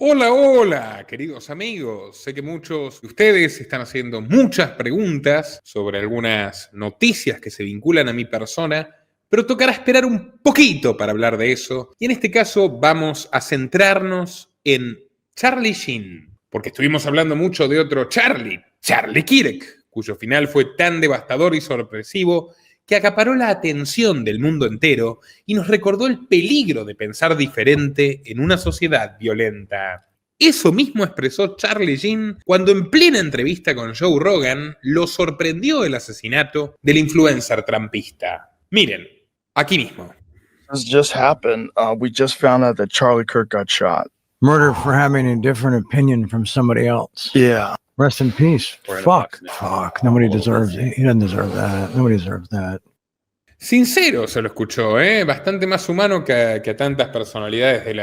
Hola, hola, queridos amigos. Sé que muchos de ustedes están haciendo muchas preguntas sobre algunas noticias que se vinculan a mi persona, pero tocará esperar un poquito para hablar de eso. Y en este caso vamos a centrarnos en Charlie Sheen, porque estuvimos hablando mucho de otro Charlie, Charlie Kirk, cuyo final fue tan devastador y sorpresivo que acaparó la atención del mundo entero y nos recordó el peligro de pensar diferente en una sociedad violenta. Eso mismo expresó Charlie Sheen cuando en plena entrevista con Joe Rogan lo sorprendió el asesinato del influencer trumpista. Miren, aquí mismo. This just happened. We just found out that Charlie Kirk got shot. Murder for having a different opinion from somebody else. Yeah. Rest in peace. Fuck. Nobody deserves it. He doesn't deserve that. Nobody deserves that. Sincero se lo escuchó, bastante más humano que a tantas personalidades de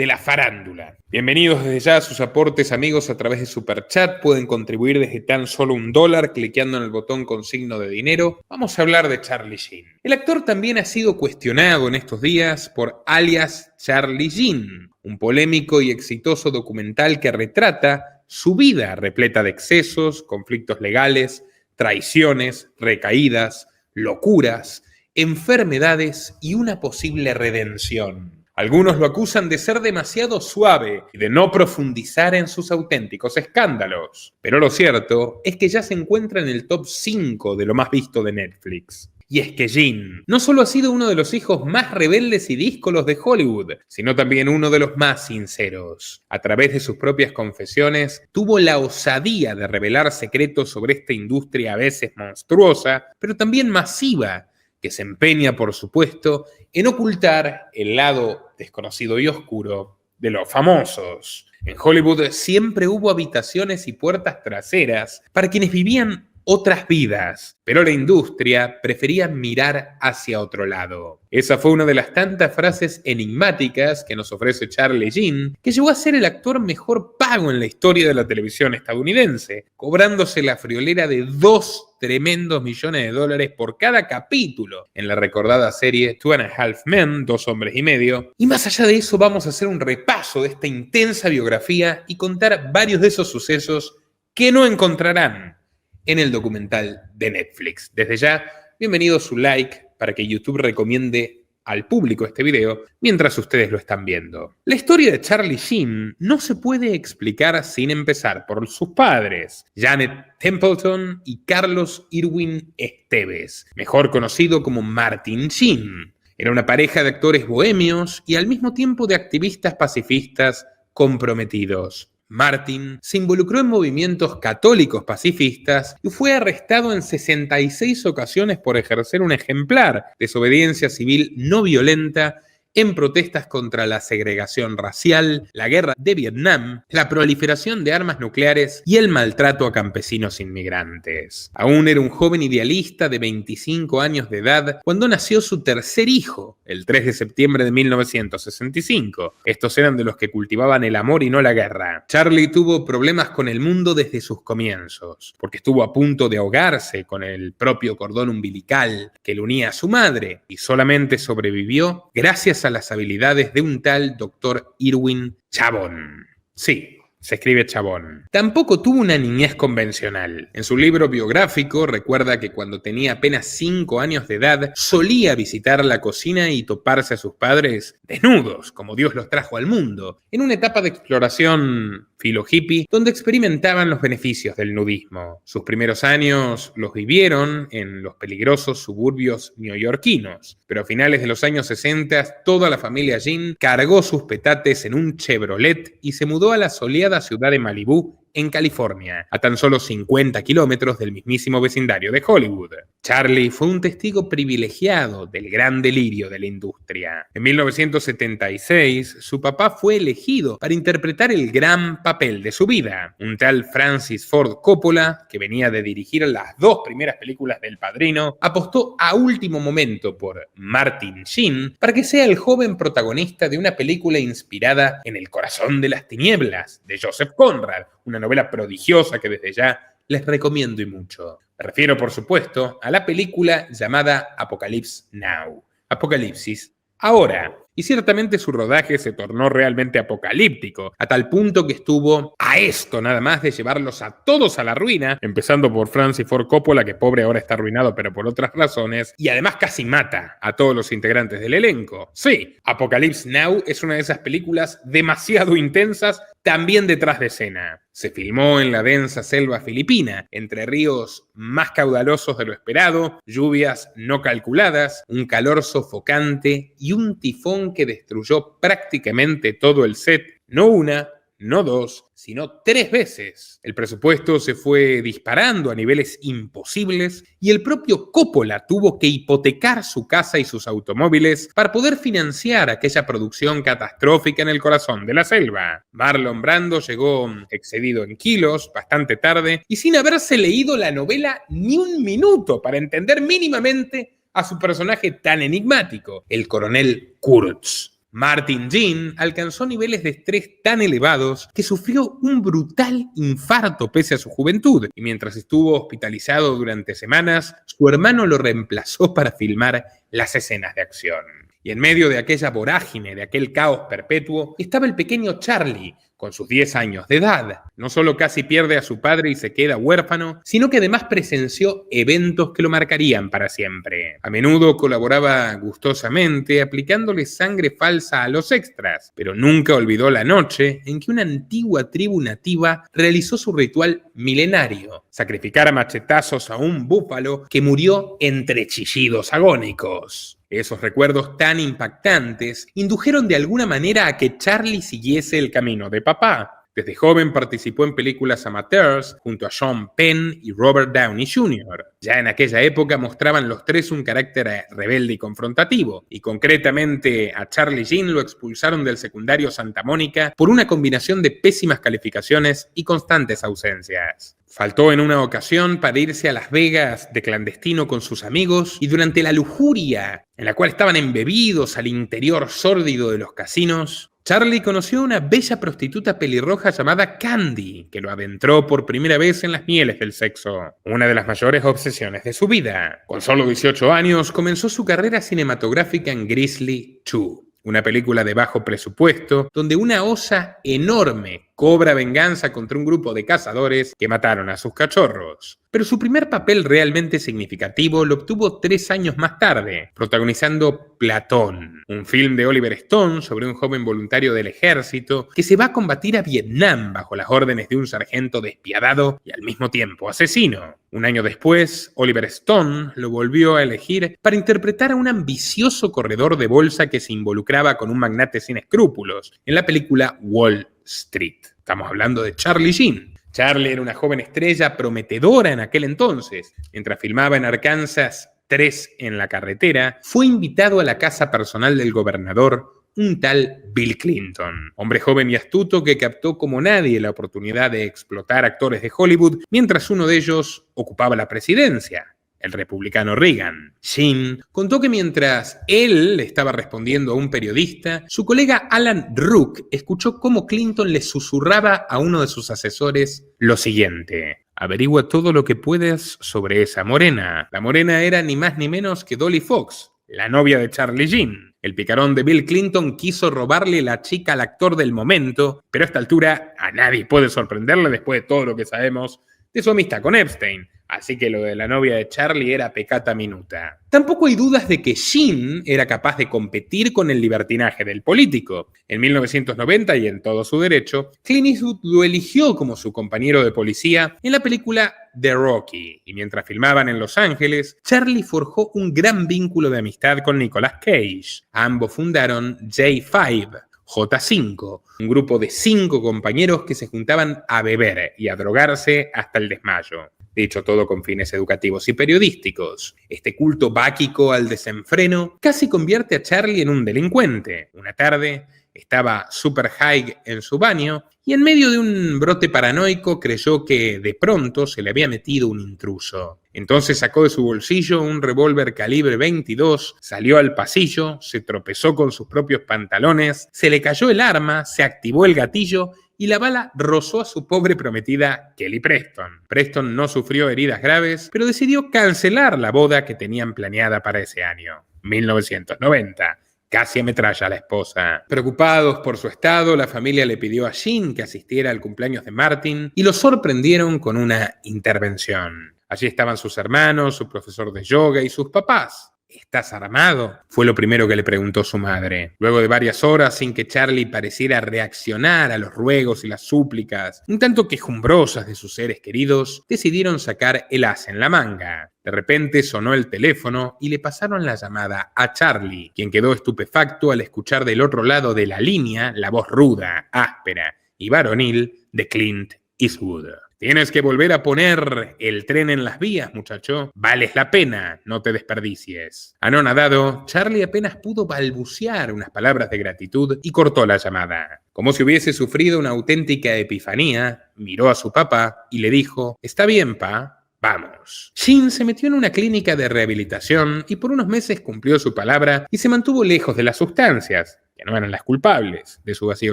la farándula. Bienvenidos desde ya a sus aportes, amigos, a través de Superchat. Pueden contribuir desde tan solo $1 cliqueando en el botón con signo de dinero. Vamos a hablar de Charlie Sheen. El actor también ha sido cuestionado en estos días por Alias Charlie Sheen, un polémico y exitoso documental que retrata su vida repleta de excesos, conflictos legales, traiciones, recaídas, locuras, enfermedades y una posible redención. Algunos lo acusan de ser demasiado suave y de no profundizar en sus auténticos escándalos. Pero lo cierto es que ya se encuentra en el top 5 de lo más visto de Netflix. Y es que Sheen no solo ha sido uno de los hijos más rebeldes y díscolos de Hollywood, sino también uno de los más sinceros. A través de sus propias confesiones, tuvo la osadía de revelar secretos sobre esta industria a veces monstruosa, pero también masiva, que se empeña, por supuesto, en ocultar el lado desconocido y oscuro de los famosos. En Hollywood siempre hubo habitaciones y puertas traseras para quienes vivían otras vidas, pero la industria prefería mirar hacia otro lado. Esa fue una de las tantas frases enigmáticas que nos ofrece Charlie Sheen, que llegó a ser el actor mejor pago en la historia de la televisión estadounidense, cobrándose la friolera de 2 tremendos millones de dólares por cada capítulo en la recordada serie Two and a Half Men, 2 hombres y medio. Y más allá de eso, vamos a hacer un repaso de esta intensa biografía y contar varios de esos sucesos que no encontrarán en el documental de Netflix. Desde ya, bienvenido su like para que YouTube recomiende al público este video mientras ustedes lo están viendo. La historia de Charlie Sheen no se puede explicar sin empezar por sus padres, Janet Templeton y Carlos Irwin Esteves, mejor conocido como Martin Sheen. Era una pareja de actores bohemios y al mismo tiempo de activistas pacifistas comprometidos. Martin se involucró en movimientos católicos pacifistas y fue arrestado en 66 ocasiones por ejercer una ejemplar desobediencia civil no violenta en protestas contra la segregación racial, la guerra de Vietnam, la proliferación de armas nucleares y el maltrato a campesinos inmigrantes. Aún era un joven idealista de 25 años de edad cuando nació su tercer hijo, el 3 de septiembre de 1965. Estos eran de los que cultivaban el amor y no la guerra. Charlie tuvo problemas con el mundo desde sus comienzos, porque estuvo a punto de ahogarse con el propio cordón umbilical que le unía a su madre y solamente sobrevivió gracias a las habilidades de un tal Dr. Irwin Chabón. Sí, se escribe Chabón. Tampoco tuvo una niñez convencional. En su libro biográfico recuerda que cuando tenía apenas 5 años de edad solía visitar la cocina y toparse a sus padres desnudos, como Dios los trajo al mundo, en una etapa de exploración filo hippie, donde experimentaban los beneficios del nudismo. Sus primeros años los vivieron en los peligrosos suburbios neoyorquinos, pero a finales de los años 60 toda la familia Sheen cargó sus petates en un Chevrolet y se mudó a la soleada ciudad de Malibú, en California, a tan solo 50 kilómetros del mismísimo vecindario de Hollywood. Charlie fue un testigo privilegiado del gran delirio de la industria. En 1976, su papá fue elegido para interpretar el gran papel de su vida. Un tal Francis Ford Coppola, que venía de dirigir las 2 primeras películas del Padrino, apostó a último momento por Martin Sheen para que sea el joven protagonista de una película inspirada en El corazón de las tinieblas, de Joseph Conrad, una novela prodigiosa que desde ya les recomiendo y mucho. Me refiero, por supuesto, a la película llamada Apocalypse Now. Apocalipsis Ahora. y ciertamente su rodaje se tornó realmente apocalíptico, a tal punto que estuvo a esto nada más de llevarlos a todos a la ruina, empezando por Francis Ford Coppola, que pobre ahora está arruinado pero por otras razones, y además casi mata a todos los integrantes del elenco. Sí, Apocalypse Now es una de esas películas demasiado intensas, también detrás de escena. Se filmó en la densa selva filipina, entre ríos más caudalosos de lo esperado, lluvias no calculadas, un calor sofocante y un tifón que destruyó prácticamente todo el set, no una, no dos, sino 3 veces. El presupuesto se fue disparando a niveles imposibles y el propio Coppola tuvo que hipotecar su casa y sus automóviles para poder financiar aquella producción catastrófica en el corazón de la selva. Marlon Brando llegó excedido en kilos, bastante tarde, y sin haberse leído la novela ni un minuto para entender mínimamente a su personaje tan enigmático, el coronel Kurtz. Martin Sheen alcanzó niveles de estrés tan elevados que sufrió un brutal infarto pese a su juventud, y mientras estuvo hospitalizado durante semanas, su hermano lo reemplazó para filmar las escenas de acción. Y en medio de aquella vorágine, de aquel caos perpetuo, estaba el pequeño Charlie, con sus 10 años de edad. No solo casi pierde a su padre y se queda huérfano, sino que además presenció eventos que lo marcarían para siempre. A menudo colaboraba gustosamente, aplicándole sangre falsa a los extras, pero nunca olvidó la noche en que una antigua tribu nativa realizó su ritual milenario: sacrificar a machetazos a un búfalo que murió entre chillidos agónicos. Esos recuerdos tan impactantes indujeron de alguna manera a que Charlie siguiese el camino de papá. Desde joven participó en películas amateurs junto a Sean Penn y Robert Downey Jr. Ya en aquella época mostraban los tres un carácter rebelde y confrontativo, y concretamente a Charlie Sheen lo expulsaron del secundario Santa Mónica por una combinación de pésimas calificaciones y constantes ausencias. Faltó en una ocasión para irse a Las Vegas de clandestino con sus amigos, y durante la lujuria en la cual estaban embebidos al interior sórdido de los casinos, Charlie conoció a una bella prostituta pelirroja llamada Candy, que lo adentró por primera vez en las mieles del sexo, una de las mayores obsesiones de su vida. Con solo 18 años comenzó su carrera cinematográfica en Grizzly 2, una película de bajo presupuesto donde una osa enorme cobra venganza contra un grupo de cazadores que mataron a sus cachorros. Pero su primer papel realmente significativo lo obtuvo 3 años más tarde, protagonizando Platón, un film de Oliver Stone sobre un joven voluntario del ejército que se va a combatir a Vietnam bajo las órdenes de un sargento despiadado y al mismo tiempo asesino. Un año después, Oliver Stone lo volvió a elegir para interpretar a un ambicioso corredor de bolsa que se involucraba con un magnate sin escrúpulos en la película Wall Street. Estamos hablando de Charlie Sheen. Charlie era una joven estrella prometedora en aquel entonces. Mientras filmaba en Arkansas 3 en la carretera, fue invitado a la casa personal del gobernador, un tal Bill Clinton, hombre joven y astuto que captó como nadie la oportunidad de explotar actores de Hollywood mientras uno de ellos ocupaba la presidencia, el republicano Reagan. Sheen contó que mientras él le estaba respondiendo a un periodista, su colega Alan Rook escuchó cómo Clinton le susurraba a uno de sus asesores lo siguiente: averigua todo lo que puedas sobre esa morena. La morena era ni más ni menos que Dolly Fox, la novia de Charlie Sheen. El picarón de Bill Clinton quiso robarle la chica al actor del momento, pero a esta altura a nadie puede sorprenderle después de todo lo que sabemos de su amistad con Epstein. Así que lo de la novia de Charlie era peccata minuta. Tampoco hay dudas de que Sheen era capaz de competir con el libertinaje del político. En 1990, y en todo su derecho, Clint Eastwood lo eligió como su compañero de policía en la película The Rocky. Y mientras filmaban en Los Ángeles, Charlie forjó un gran vínculo de amistad con Nicolas Cage. Ambos fundaron J5, J5, un grupo de 5 compañeros que se juntaban a beber y a drogarse hasta el desmayo. Dicho todo con fines educativos y periodísticos. Este culto báquico al desenfreno casi convierte a Charlie en un delincuente. Una tarde estaba super high en su baño y en medio de un brote paranoico creyó que de pronto se le había metido un intruso. Entonces sacó de su bolsillo un revólver calibre 22, salió al pasillo, se tropezó con sus propios pantalones, se le cayó el arma, se activó el gatillo y la bala rozó a su pobre prometida Kelly Preston. Preston no sufrió heridas graves, pero decidió cancelar la boda que tenían planeada para ese año, 1990. Casi ametralla a la esposa. Preocupados por su estado, la familia le pidió a Jean que asistiera al cumpleaños de Martin y lo sorprendieron con una intervención. Allí estaban sus hermanos, su profesor de yoga y sus papás. ¿Estás armado?, fue lo primero que le preguntó su madre. Luego de varias horas sin que Charlie pareciera reaccionar a los ruegos y las súplicas, un tanto quejumbrosas de sus seres queridos, decidieron sacar el as en la manga. De repente sonó el teléfono y le pasaron la llamada a Charlie, quien quedó estupefacto al escuchar del otro lado de la línea la voz ruda, áspera y varonil de Clint Eastwood. Tienes que volver a poner el tren en las vías, muchacho. Vales la pena, no te desperdicies. Anonadado, Charlie apenas pudo balbucear unas palabras de gratitud y cortó la llamada. Como si hubiese sufrido una auténtica epifanía, miró a su papá y le dijo: «Está bien, pa, vamos». Jean se metió en una clínica de rehabilitación y por unos meses cumplió su palabra y se mantuvo lejos de las sustancias, que no eran las culpables de su vacío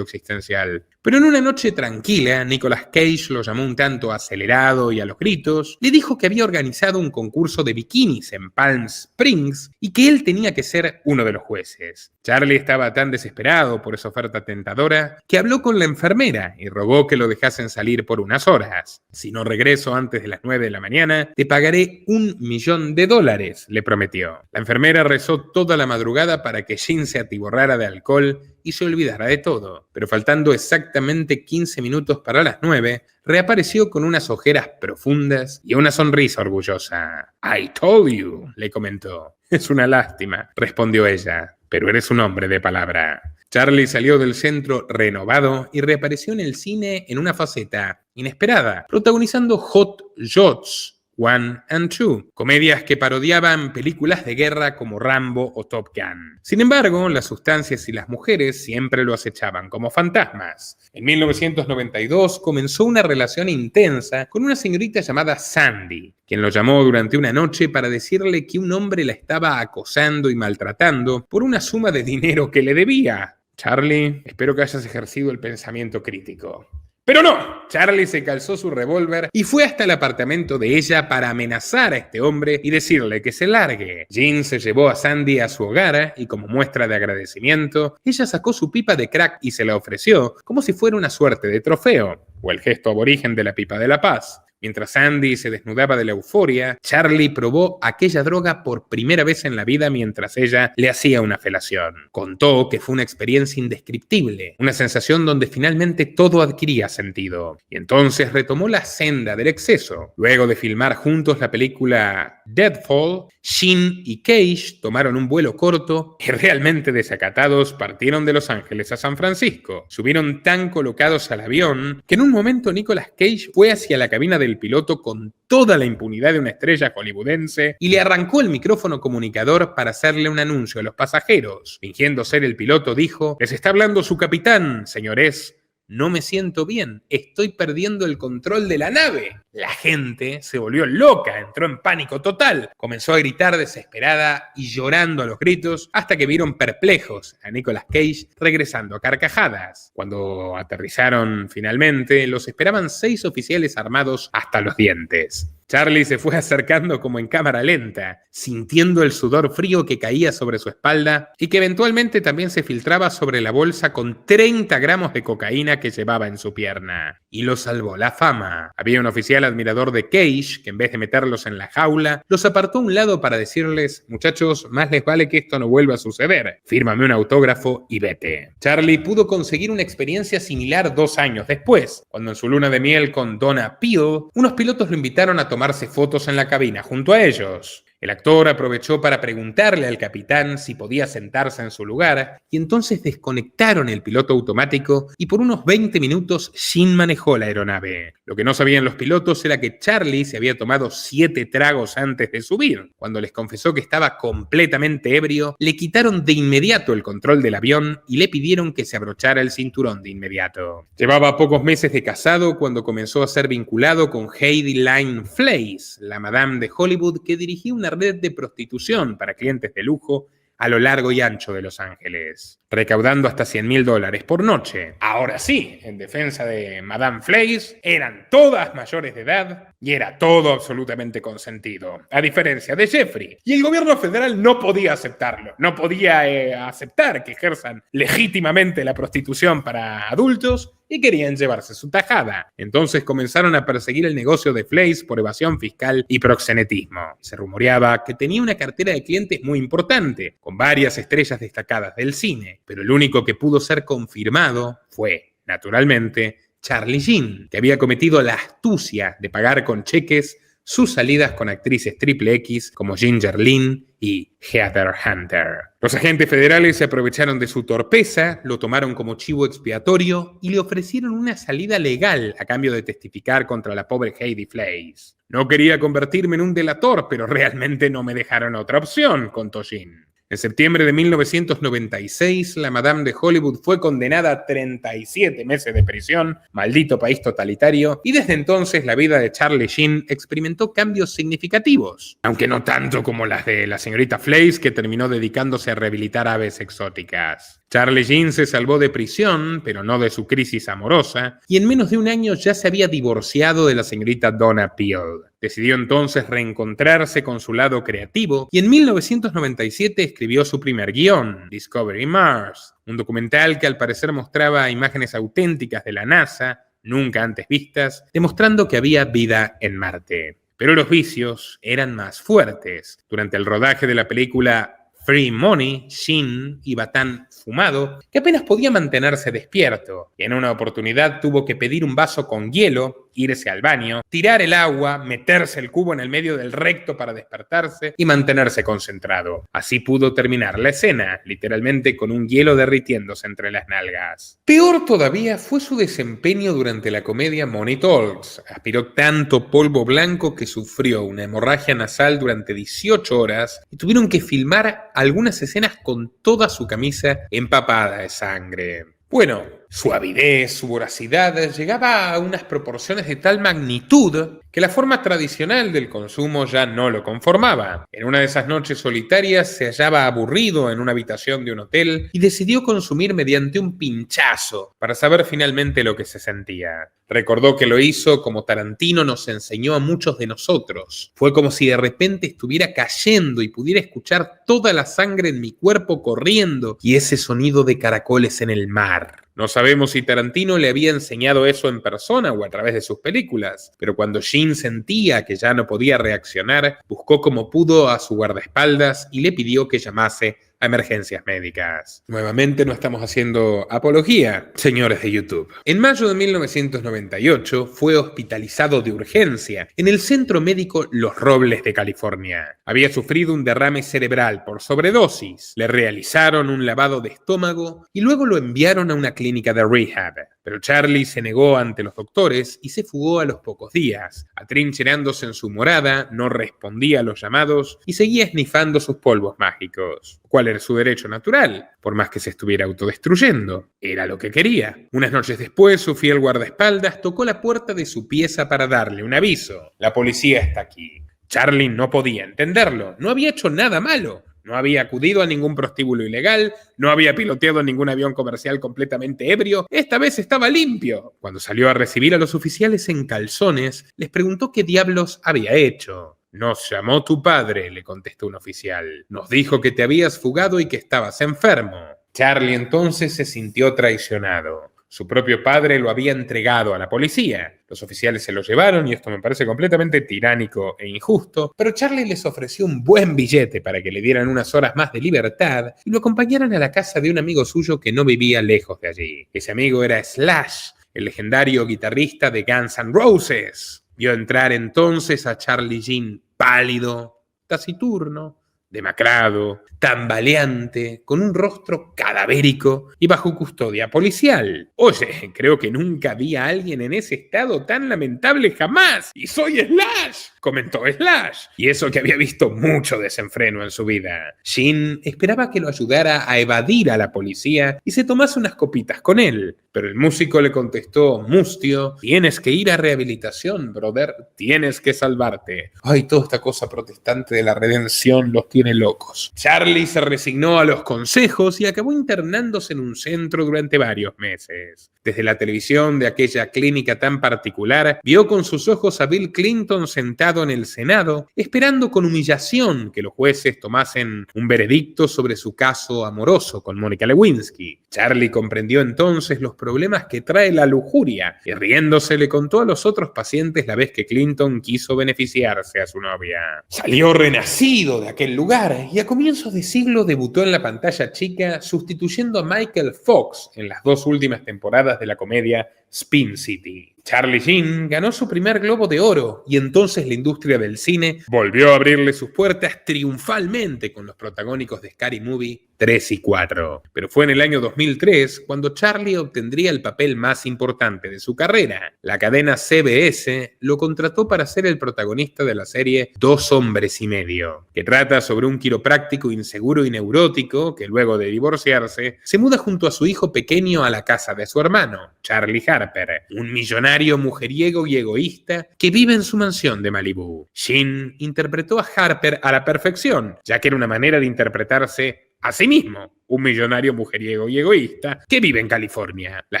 existencial. Pero en una noche tranquila, Nicolas Cage lo llamó un tanto acelerado y a los gritos, le dijo que había organizado un concurso de bikinis en Palm Springs y que él tenía que ser uno de los jueces. Charlie estaba tan desesperado por esa oferta tentadora que habló con la enfermera y rogó que lo dejasen salir por unas horas. «Si no regreso antes de las 9 de la mañana, te pagaré $1.000.000, le prometió. La enfermera rezó toda la madrugada para que Jean se atiborrara de alcohol y se olvidara de todo, pero faltando exactamente 15 minutos para las 9, reapareció con unas ojeras profundas y una sonrisa orgullosa. «I told you», le comentó. «Es una lástima», respondió ella, «pero eres un hombre de palabra». Charlie salió del centro renovado y reapareció en el cine en una faceta inesperada, protagonizando Hot Shots 1 and 2, comedias que parodiaban películas de guerra como Rambo o Top Gun. Sin embargo, las sustancias y las mujeres siempre lo acechaban como fantasmas. En 1992 comenzó una relación intensa con una señorita llamada Sandy, quien lo llamó durante una noche para decirle que un hombre la estaba acosando y maltratando por una suma de dinero que le debía. Charlie, espero que hayas ejercido el pensamiento crítico. Pero no, Charlie se calzó su revólver y fue hasta el apartamento de ella para amenazar a este hombre y decirle que se largue. Jean se llevó a Sandy a su hogar y como muestra de agradecimiento, ella sacó su pipa de crack y se la ofreció como si fuera una suerte de trofeo, o el gesto aborigen de la pipa de la paz. Mientras Sandy se desnudaba de la euforia, Charlie probó aquella droga por primera vez en la vida mientras ella le hacía una felación. Contó que fue una experiencia indescriptible, una sensación donde finalmente todo adquiría sentido. Y entonces retomó la senda del exceso. Luego de filmar juntos la película Deadfall, Jean y Cage tomaron un vuelo corto y realmente desacatados partieron de Los Ángeles a San Francisco. Subieron tan colocados al avión que en un momento Nicolas Cage fue hacia la cabina del piloto con toda la impunidad de una estrella hollywoodense y le arrancó el micrófono comunicador para hacerle un anuncio a los pasajeros. Fingiendo ser el piloto, dijo: «Les está hablando su capitán, señores. No me siento bien, estoy perdiendo el control de la nave». La gente se volvió loca, entró en pánico total, comenzó a gritar desesperada y llorando a los gritos hasta que vieron perplejos a Nicolas Cage regresando a carcajadas. Cuando aterrizaron finalmente, los esperaban 6 oficiales armados hasta los dientes. Charlie se fue acercando como en cámara lenta, sintiendo el sudor frío que caía sobre su espalda y que eventualmente también se filtraba sobre la bolsa con 30 gramos de cocaína que llevaba en su pierna. Y lo salvó la fama. Había un oficial admirador de Cage que en vez de meterlos en la jaula, los apartó a un lado para decirles: «Muchachos, más les vale que esto no vuelva a suceder. Fírmame un autógrafo y vete». Charlie pudo conseguir una experiencia similar 2 años después, cuando en su luna de miel con Donna Peel, unos pilotos lo invitaron a tomarse fotos en la cabina junto a ellos. El actor aprovechó para preguntarle al capitán si podía sentarse en su lugar y entonces desconectaron el piloto automático y por unos 20 minutos Jean manejó la aeronave. Lo que no sabían los pilotos era que Charlie se había tomado 7 tragos antes de subir. Cuando les confesó que estaba completamente ebrio, le quitaron de inmediato el control del avión y le pidieron que se abrochara el cinturón de inmediato. Llevaba pocos meses de casado cuando comenzó a ser vinculado con Heidi Line Fleiss, la madame de Hollywood que dirigía una red de prostitución para clientes de lujo a lo largo y ancho de Los Ángeles, recaudando hasta $100.000 por noche. Ahora sí, en defensa de Madame Fleiss, eran todas mayores de edad Y era todo absolutamente consentido, a diferencia de Jeffrey. Y el gobierno federal no podía aceptarlo. No podía aceptar que ejerzan legítimamente la prostitución para adultos y querían llevarse su tajada. Entonces comenzaron a perseguir el negocio de Flays por evasión fiscal y proxenetismo. Se rumoreaba que tenía una cartera de clientes muy importante, con varias estrellas destacadas del cine, pero el único que pudo ser confirmado fue, naturalmente, Charlie Sheen, que había cometido la astucia de pagar con cheques sus salidas con actrices XXX como Ginger Lynn y Heather Hunter. Los agentes federales se aprovecharon de su torpeza, lo tomaron como chivo expiatorio y le ofrecieron una salida legal a cambio de testificar contra la pobre Heidi Fleiss. No quería convertirme en un delator, pero realmente no me dejaron otra opción, contó Sheen. En septiembre de 1996, la Madame de Hollywood fue condenada a 37 meses de prisión, maldito país totalitario, y desde entonces la vida de Charlie Sheen experimentó cambios significativos, aunque no tanto como las de la señorita Fleiss, que terminó dedicándose a rehabilitar aves exóticas. Charlie Sheen se salvó de prisión, pero no de su crisis amorosa, y en menos de un año ya se había divorciado de la señorita Donna Peel. Decidió entonces reencontrarse con su lado creativo y en 1997 escribió su primer guión, Discovery Mars, un documental que al parecer mostraba imágenes auténticas de la NASA, nunca antes vistas, demostrando que había vida en Marte. Pero los vicios eran más fuertes. Durante el rodaje de la película Free Money, Sheen iba tan fumado que apenas podía mantenerse despierto. Y en una oportunidad tuvo que pedir un vaso con hielo, irse al baño, tirar el agua, meterse el cubo en el medio del recto para despertarse y mantenerse concentrado. Así pudo terminar la escena, literalmente con un hielo derritiéndose entre las nalgas. Peor todavía fue su desempeño durante la comedia Money Talks. Aspiró tanto polvo blanco que sufrió una hemorragia nasal durante 18 horas y tuvieron que filmar algunas escenas con toda su camisa empapada de sangre. Bueno, su avidez, su voracidad llegaba a unas proporciones de tal magnitud que la forma tradicional del consumo ya no lo conformaba. En una de esas noches solitarias se hallaba aburrido en una habitación de un hotel y decidió consumir mediante un pinchazo para saber finalmente lo que se sentía. Recordó que lo hizo como Tarantino nos enseñó a muchos de nosotros. Fue como si de repente estuviera cayendo y pudiera escuchar toda la sangre en mi cuerpo corriendo y ese sonido de caracoles en el mar. No sabemos si Tarantino le había enseñado eso en persona o a través de sus películas, pero cuando Sheen sentía que ya no podía reaccionar, buscó como pudo a su guardaespaldas y le pidió que llamase a emergencias médicas. Nuevamente no estamos haciendo apología, señores de YouTube. En mayo de 1998 fue hospitalizado de urgencia en el Centro Médico Los Robles de California. Había sufrido un derrame cerebral por sobredosis. Le realizaron un lavado de estómago y luego lo enviaron a una clínica de rehab. Pero Charlie se negó ante los doctores y se fugó a los pocos días. Atrincherándose en su morada, no respondía a los llamados y seguía esnifando sus polvos mágicos. ¿Cuál era su derecho natural? Por más que se estuviera autodestruyendo. Era lo que quería. Unas noches después, su fiel guardaespaldas tocó la puerta de su pieza para darle un aviso. La policía está aquí. Charlie no podía entenderlo. No había hecho nada malo. No había acudido a ningún prostíbulo ilegal, no había piloteado ningún avión comercial completamente ebrio, esta vez estaba limpio. Cuando salió a recibir a los oficiales en calzones, les preguntó qué diablos había hecho. Nos llamó tu padre, le contestó un oficial. Nos dijo que te habías fugado y que estabas enfermo. Charlie entonces se sintió traicionado. Su propio padre lo había entregado a la policía. Los oficiales se lo llevaron y esto me parece completamente tiránico e injusto, pero Charlie les ofreció un buen billete para que le dieran unas horas más de libertad y lo acompañaran a la casa de un amigo suyo que no vivía lejos de allí. Ese amigo era Slash, el legendario guitarrista de Guns N' Roses. Vio entrar entonces a Charlie Sheen pálido, taciturno, demacrado, tambaleante, con un rostro cadavérico y bajo custodia policial. Oye, creo que nunca vi a alguien en ese estado tan lamentable jamás. ¡Y soy Slash!, comentó Slash. Y eso que había visto mucho desenfreno en su vida. Sheen esperaba que lo ayudara a evadir a la policía y se tomase unas copitas con él. Pero el músico le contestó mustio: tienes que ir a rehabilitación, brother. Tienes que salvarte. Ay, toda esta cosa protestante de la redención, los tiene locos. Charlie se resignó a los consejos y acabó internándose en un centro durante varios meses. Desde la televisión de aquella clínica tan particular, vio con sus ojos a Bill Clinton sentado en el Senado, esperando con humillación que los jueces tomasen un veredicto sobre su caso amoroso con Mónica Lewinsky. Charlie comprendió entonces los problemas que trae la lujuria y riéndose le contó a los otros pacientes la vez que Clinton quiso beneficiarse a su novia. Salió renacido de aquel lugar y a comienzos de siglo debutó en la pantalla chica sustituyendo a Michael Fox en las 2 últimas temporadas de la comedia Spin City. Charlie Sheen ganó su primer Globo de Oro y entonces la industria del cine volvió a abrirle sus puertas triunfalmente con los protagónicos de Scary Movie 3 y 4. Pero fue en el año 2003 cuando Charlie obtendría el papel más importante de su carrera. La cadena CBS lo contrató para ser el protagonista de la serie 2 hombres y medio, que trata sobre un quiropráctico inseguro y neurótico que luego de divorciarse se muda junto a su hijo pequeño a la casa de su hermano, Charlie Harper, un millonario mujeriego y egoísta que vive en su mansión de Malibú. Sheen interpretó a Harper a la perfección, ya que era una manera de interpretarse a sí mismo, un millonario mujeriego y egoísta que vive en California. La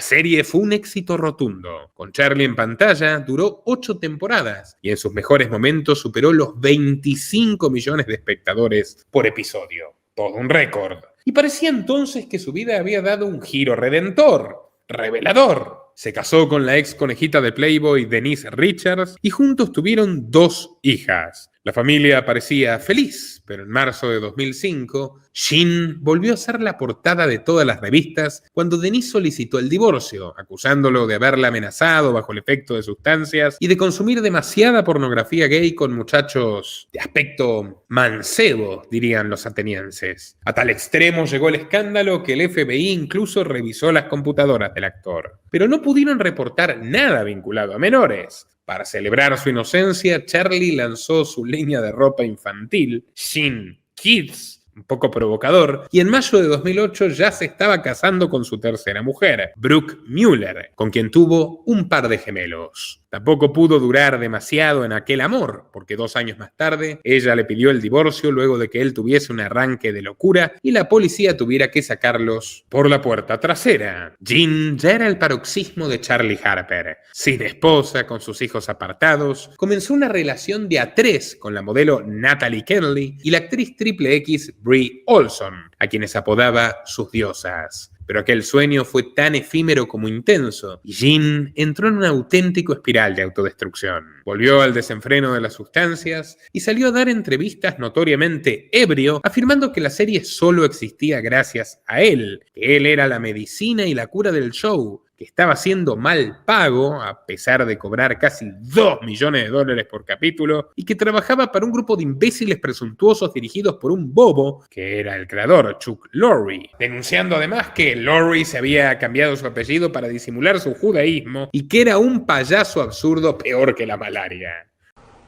serie fue un éxito rotundo. Con Charlie en pantalla duró 8 temporadas y en sus mejores momentos superó los 25 millones de espectadores por episodio. Todo un récord. Y parecía entonces que su vida había dado un giro redentor, revelador. Se casó con la ex conejita de Playboy Denise Richards y juntos tuvieron 2 hijas. La familia parecía feliz, pero en marzo de 2005, Sheen volvió a ser la portada de todas las revistas cuando Denise solicitó el divorcio, acusándolo de haberla amenazado bajo el efecto de sustancias y de consumir demasiada pornografía gay con muchachos de aspecto mancebo, dirían los atenienses. A tal extremo llegó el escándalo que el FBI incluso revisó las computadoras del actor. Pero no pudieron reportar nada vinculado a menores. Para celebrar su inocencia, Charlie lanzó su línea de ropa infantil, Sheen Kids, un poco provocador, y en mayo de 2008 ya se estaba casando con su tercera mujer, Brooke Mueller, con quien tuvo un par de gemelos. Tampoco pudo durar demasiado en aquel amor, porque 2 años más tarde, ella le pidió el divorcio luego de que él tuviese un arranque de locura y la policía tuviera que sacarlos por la puerta trasera. Sheen ya era el paroxismo de Charlie Harper. Sin esposa, con sus hijos apartados, comenzó una relación de a 3 con la modelo Natalie Kenley y la actriz XXX Brie Olson, a quienes apodaba sus diosas. Pero aquel sueño fue tan efímero como intenso, y Sheen entró en un auténtico espiral de autodestrucción. Volvió al desenfreno de las sustancias y salió a dar entrevistas notoriamente ebrio, afirmando que la serie solo existía gracias a él, que él era la medicina y la cura del show, que estaba siendo mal pago, a pesar de cobrar casi $2 millones por capítulo, y que trabajaba para un grupo de imbéciles presuntuosos dirigidos por un bobo, que era el creador, Chuck Lorre, denunciando además que Lorre se había cambiado su apellido para disimular su judaísmo y que era un payaso absurdo peor que la malaria.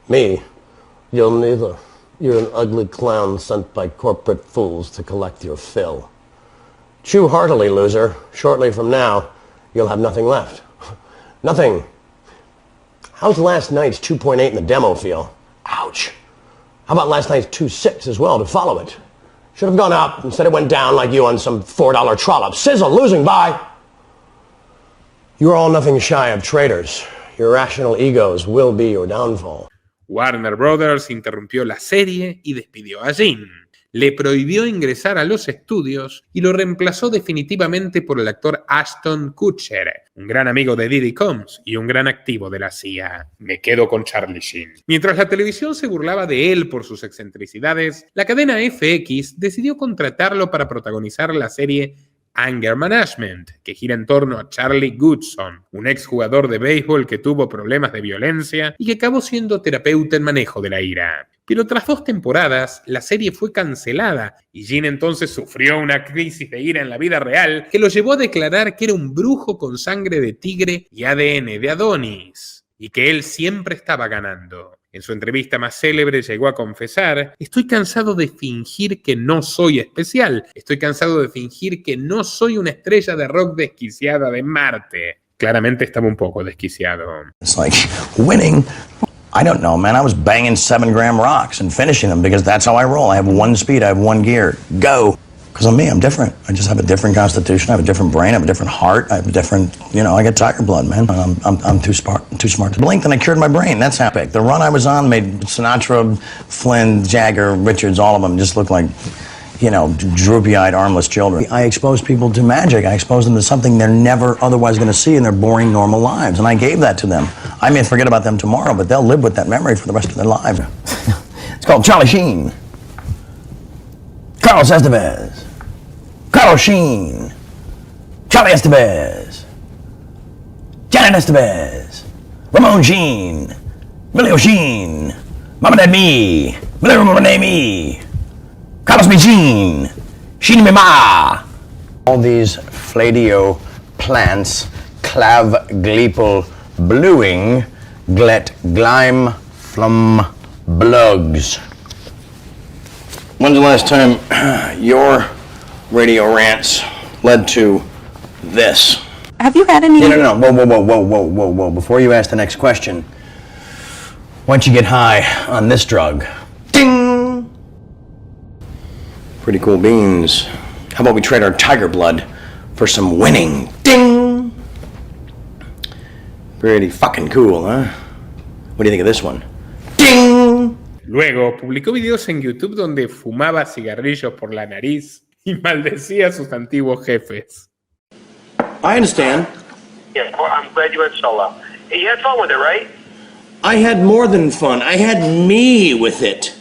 Me, you're neither. You're an ugly clown sent by corporate fools to collect your fill. Chew heartily, loser. Shortly from now, you'll have nothing left. Nothing. How's last night's 2.8 in the demo feel? Ouch. How about last night's 2.6 as well to follow it? Should have gone up. Instead it went down like you on some $4 trollop. Sizzle, losing, bye. You're all nothing shy of traitors. Your irrational egos will be your downfall. Warner Brothers interrumpió la serie y despidió a Sheen. Le prohibió ingresar a los estudios y lo reemplazó definitivamente por el actor Ashton Kutcher, un gran amigo de Diddy Combs y un gran activo de la CIA. Me quedo con Charlie Sheen. Mientras la televisión se burlaba de él por sus excentricidades, la cadena FX decidió contratarlo para protagonizar la serie Anger Management, que gira en torno a Charlie Goodson, un exjugador de béisbol que tuvo problemas de violencia y que acabó siendo terapeuta en manejo de la ira. Pero tras 2 temporadas, la serie fue cancelada y Sheen entonces sufrió una crisis de ira en la vida real que lo llevó a declarar que era un brujo con sangre de tigre y ADN de Adonis, y que él siempre estaba ganando. En su entrevista más célebre llegó a confesar: estoy cansado de fingir que no soy especial, estoy cansado de fingir que no soy una estrella de rock desquiciada de Marte. Claramente estaba un poco desquiciado. It's like winning. I don't know, man. I was banging 7-gram rocks and finishing them because that's how I roll. I have one speed, I have one gear. Go. Because I'm me, I'm different. I just have a different constitution, I have a different brain, I have a different heart, I have a different, I got tiger blood, man. I'm too smart to blink, and I cured my brain. That's how big. The run I was on made Sinatra, Flynn, Jagger, Richards, all of them just look like, droopy-eyed, armless children. I expose people to magic. I expose them to something they're never otherwise going to see in their boring, normal lives. And I gave that to them. I may forget about them tomorrow, but they'll live with that memory for the rest of their lives. It's called Charlie Sheen. Carlos Estevez. Carlos Sheen. Charlie Estevez. Janet Estevez. Ramon Sheen. Billy O'Sheen. Mama Dad Me. Billy Mama Dad Me. Carlos Me Sheen. Sheen Me Ma. All these fladio plants, clav gleepel bluing, glet gleim flum blugs. When's the last time your radio rants led to this? Have you had any? No. Whoa. Before you ask the next question, why don't you get high on this drug? Ding! Pretty cool beans. How about we trade our tiger blood for some winning? Ding! Pretty fucking cool, huh? What do you think of this one? Ding! Luego publicó videos en YouTube donde fumaba cigarrillos por la nariz y maldecía a sus antiguos jefes. I understand. Yeah, I'm glad you went solo. You had fun with it, right? I had more than fun. I had me with it.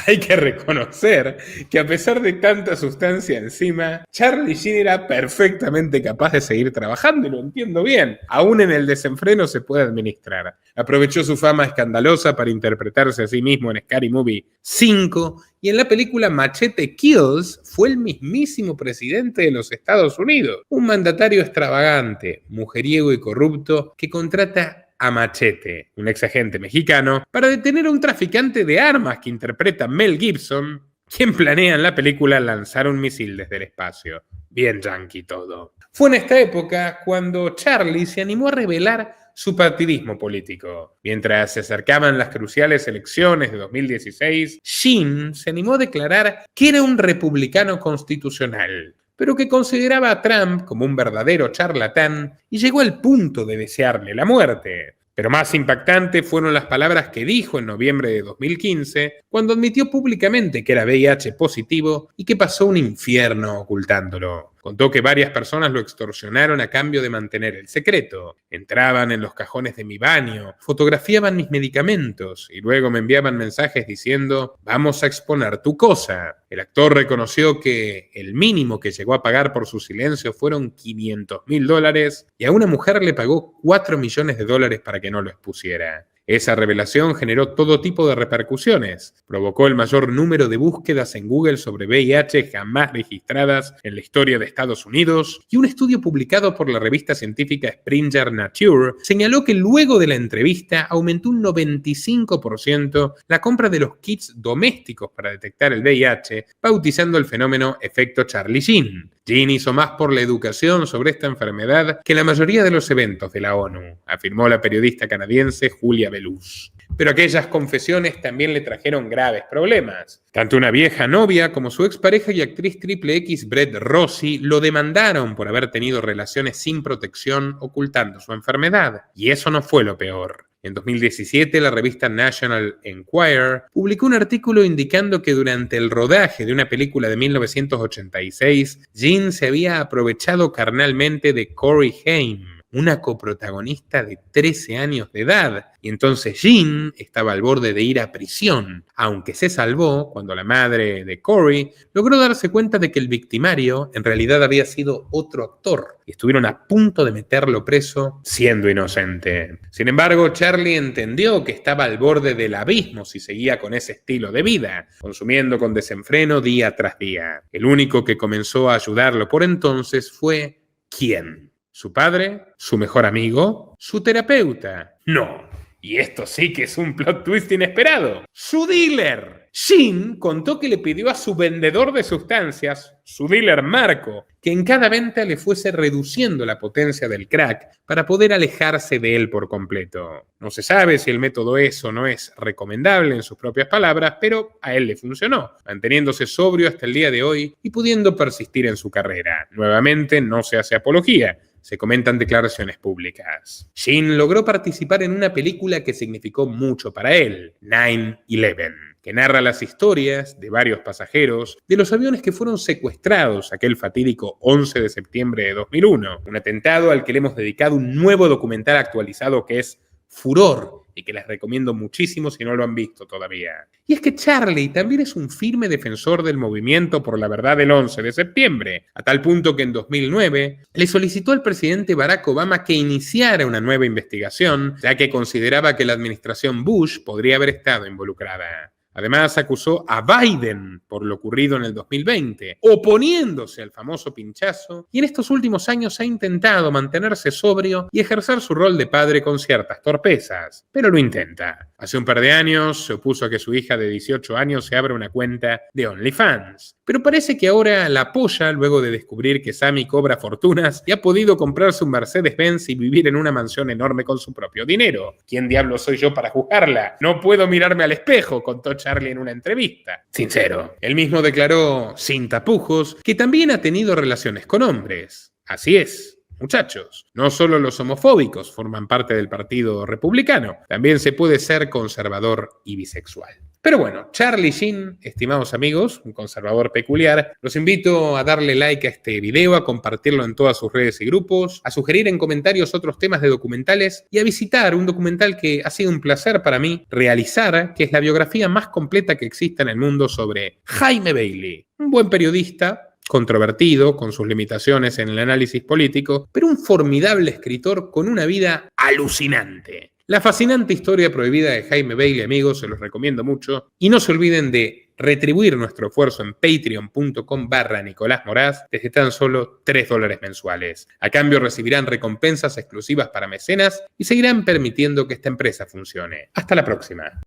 Hay que reconocer que a pesar de tanta sustancia encima, Charlie Sheen era perfectamente capaz de seguir trabajando y lo entiendo bien. Aún en el desenfreno se puede administrar. Aprovechó su fama escandalosa para interpretarse a sí mismo en Scary Movie 5 y en la película Machete Kills fue el mismísimo presidente de los Estados Unidos. Un mandatario extravagante, mujeriego y corrupto que contrata a Machete, un ex agente mexicano, para detener a un traficante de armas que interpreta Mel Gibson, quien planea en la película lanzar un misil desde el espacio. Bien yankee todo. Fue en esta época cuando Charlie se animó a revelar su partidismo político. Mientras se acercaban las cruciales elecciones de 2016, Sheen se animó a declarar que era un republicano constitucional, pero que consideraba a Trump como un verdadero charlatán y llegó al punto de desearle la muerte. Pero más impactante fueron las palabras que dijo en noviembre de 2015, cuando admitió públicamente que era VIH positivo y que pasó un infierno ocultándolo. Contó que varias personas lo extorsionaron a cambio de mantener el secreto. Entraban en los cajones de mi baño, fotografiaban mis medicamentos y luego me enviaban mensajes diciendo: vamos a exponer tu cosa. El actor reconoció que el mínimo que llegó a pagar por su silencio fueron $500,000 y a una mujer le pagó $4 millones para que no lo expusiera. Esa revelación generó todo tipo de repercusiones. Provocó el mayor número de búsquedas en Google sobre VIH jamás registradas en la historia de Estados Unidos, y un estudio publicado por la revista científica Springer Nature señaló que luego de la entrevista aumentó un 95% la compra de los kits domésticos para detectar el VIH, bautizando el fenómeno efecto Charlie Sheen. Sheen hizo más por la educación sobre esta enfermedad que la mayoría de los eventos de la ONU, afirmó la periodista canadiense Julia Beluz. Pero aquellas confesiones también le trajeron graves problemas. Tanto una vieja novia como su expareja y actriz triple X Brett Rossi lo demandaron por haber tenido relaciones sin protección ocultando su enfermedad. Y eso no fue lo peor. En 2017, la revista National Enquirer publicó un artículo indicando que durante el rodaje de una película de 1986, Sheen se había aprovechado carnalmente de Corey Haim, una coprotagonista de 13 años de edad, y entonces Sheen estaba al borde de ir a prisión, aunque se salvó cuando la madre de Corey logró darse cuenta de que el victimario en realidad había sido otro actor, y estuvieron a punto de meterlo preso siendo inocente. Sin embargo, Charlie entendió que estaba al borde del abismo si seguía con ese estilo de vida, consumiendo con desenfreno día tras día. El único que comenzó a ayudarlo por entonces fue ¿quién? ¿Su padre? ¿Su mejor amigo? ¿Su terapeuta? No. Y esto sí que es un plot twist inesperado. ¡Su dealer! Shin contó que le pidió a su vendedor de sustancias, su dealer Marco, que en cada venta le fuese reduciendo la potencia del crack para poder alejarse de él por completo. No se sabe si el método es o no es recomendable en sus propias palabras, pero a él le funcionó, manteniéndose sobrio hasta el día de hoy y pudiendo persistir en su carrera. Nuevamente, no se hace apología. Se comentan declaraciones públicas. Shin logró participar en una película que significó mucho para él, 9/11, que narra las historias de varios pasajeros de los aviones que fueron secuestrados aquel fatídico 11 de septiembre de 2001. Un atentado al que le hemos dedicado un nuevo documental actualizado que es Furor, y que les recomiendo muchísimo si no lo han visto todavía. Y es que Charlie también es un firme defensor del movimiento por la verdad del 11 de septiembre, a tal punto que en 2009 le solicitó al presidente Barack Obama que iniciara una nueva investigación, ya que consideraba que la administración Bush podría haber estado involucrada. Además, acusó a Biden por lo ocurrido en el 2020, oponiéndose al famoso pinchazo, y en estos últimos años ha intentado mantenerse sobrio y ejercer su rol de padre con ciertas torpezas, pero lo intenta. Hace un par de años se opuso a que su hija de 18 años se abra una cuenta de OnlyFans, pero parece que ahora la apoya luego de descubrir que Sammy cobra fortunas y ha podido comprarse un Mercedes-Benz y vivir en una mansión enorme con su propio dinero. ¿Quién diablos soy yo para juzgarla? No puedo mirarme al espejo, contó Charlie en una entrevista. Sincero. Él mismo declaró, sin tapujos, que también ha tenido relaciones con hombres. Así es. Muchachos, no solo los homofóbicos forman parte del Partido Republicano, también se puede ser conservador y bisexual. Pero bueno, Charlie Sheen, estimados amigos, un conservador peculiar, los invito a darle like a este video, a compartirlo en todas sus redes y grupos, a sugerir en comentarios otros temas de documentales y a visitar un documental que ha sido un placer para mí realizar, que es la biografía más completa que existe en el mundo sobre Jaime Bailey, un buen periodista, controvertido, con sus limitaciones en el análisis político, pero un formidable escritor con una vida alucinante. La fascinante historia prohibida de Jaime Bailey, amigos, se los recomiendo mucho. Y no se olviden de retribuir nuestro esfuerzo en patreon.com/Nicolás Moraz desde tan solo $3 mensuales. A cambio recibirán recompensas exclusivas para mecenas y seguirán permitiendo que esta empresa funcione. Hasta la próxima.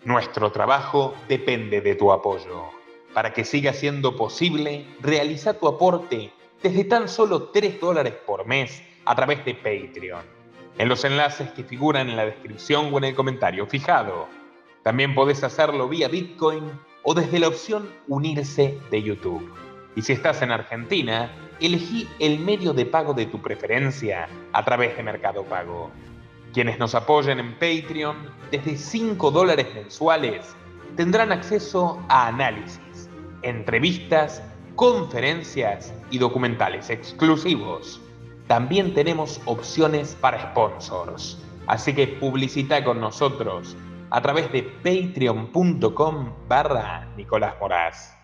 Nuestro trabajo depende de tu apoyo. Para que siga siendo posible, realiza tu aporte desde tan solo $3 por mes a través de Patreon, en los enlaces que figuran en la descripción o en el comentario fijado. También podés hacerlo vía Bitcoin o desde la opción Unirse de YouTube. Y si estás en Argentina, elegí el medio de pago de tu preferencia a través de Mercado Pago. Quienes nos apoyen en Patreon desde $5 mensuales tendrán acceso a análisis, entrevistas, conferencias y documentales exclusivos. También tenemos opciones para sponsors, así que publicita con nosotros a través de patreon.com/Nicolás Moraz.